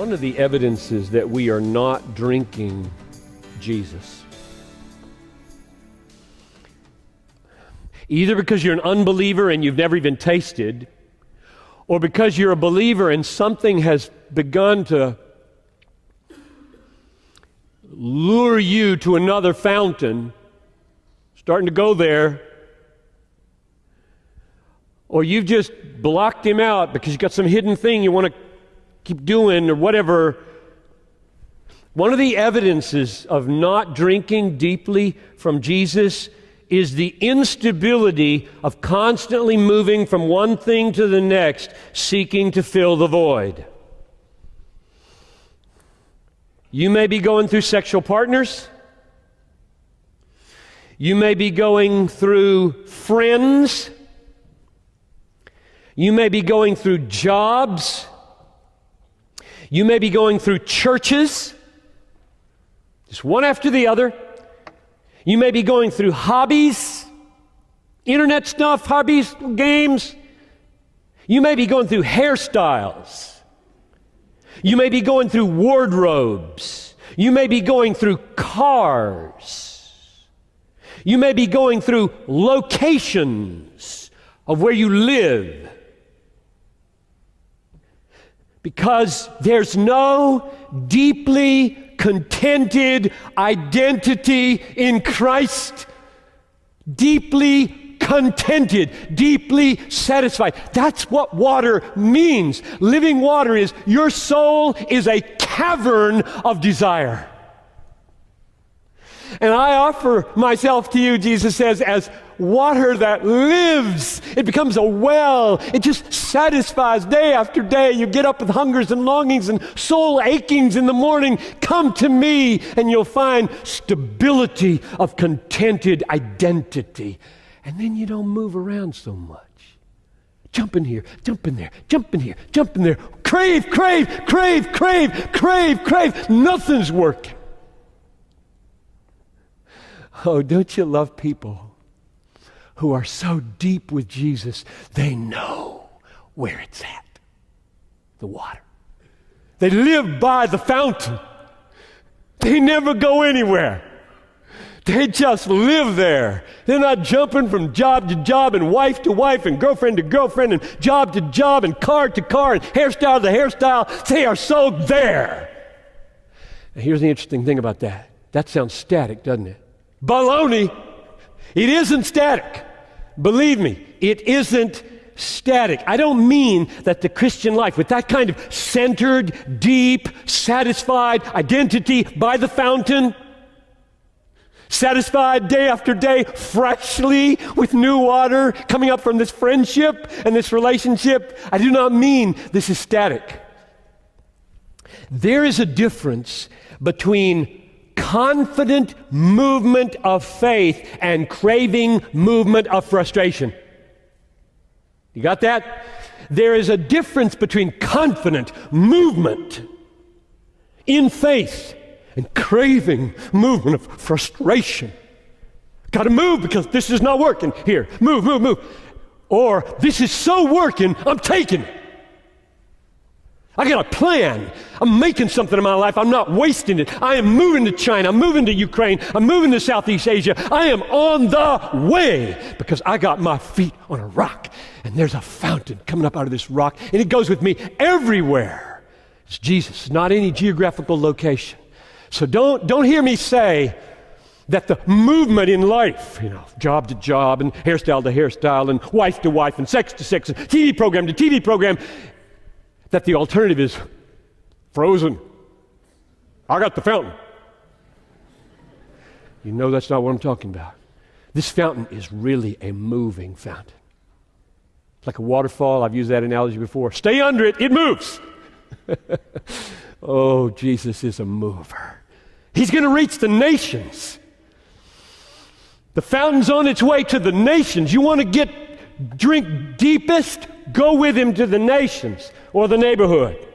one of the evidences that we are not drinking Jesus, either because you're an unbeliever and you've never even tasted, or because you're a believer and something has begun to lure you to another fountain, starting to go there, or you've just blocked him out because you've got some hidden thing you want to keep doing or whatever. One of the evidences of not drinking deeply from Jesus is the instability of constantly moving from one thing to the next, seeking to fill the void. You may be going through sexual partners. You may be going through friends. You may be going through jobs. You may be going through churches, just one after the other. You may be going through hobbies, internet stuff, hobbies, games. You may be going through hairstyles. You may be going through wardrobes. You may be going through cars. You may be going through locations of where you live. Because there's no deeply contented identity in Christ. Deeply contented, deeply satisfied. That's what water means. Living water is your soul is a cavern of desire. And I offer myself to you, Jesus says, as water that lives. It becomes a well. It just satisfies day after day. You get up with hungers and longings and soul achings in the morning. Come to me and you'll find stability of contented identity. And then you don't move around so much. Jump in here, jump in there, jump in here, jump in there. Crave, crave, crave, crave, crave, crave. Nothing's working. Oh, don't you love people who are so deep with Jesus, they know where it's at, the water. They live by the fountain. They never go anywhere. They just live there. They're not jumping from job to job and wife to wife and girlfriend to girlfriend and job to job and car to car and hairstyle to hairstyle. They are so there. Now, here's the interesting thing about that. That sounds static, doesn't it? Baloney. It isn't static. Believe me, it isn't static. I don't mean that the Christian life, with that kind of centered, deep, satisfied identity by the fountain, satisfied day after day, freshly with new water coming up from this friendship and this relationship. I do not mean this is static. There is a difference between confident movement of faith and craving movement of frustration. You got that? There is a difference between confident movement in faith and craving movement of frustration. Got to move because this is not working. Here, move, move, move. Or this is so working, I'm taking it. I got a plan. I'm making something in my life. I'm not wasting it. I am moving to China. I'm moving to Ukraine. I'm moving to Southeast Asia. I am on the way because I got my feet on a rock. And there's a fountain coming up out of this rock. And it goes with me everywhere. It's Jesus, not any geographical location. So don't hear me say that the movement in life, job to job and hairstyle to hairstyle and wife to wife and sex to sex and TV program to TV program, that the alternative is frozen. I got the fountain. You know that's not what I'm talking about. This fountain is really a moving fountain. It's like a waterfall. I've used that analogy before. Stay under it, it moves. Oh, Jesus is a mover. He's going to reach the nations. The fountain's on its way to the nations. You want to drink deepest? Go with him to the nations or the neighborhood.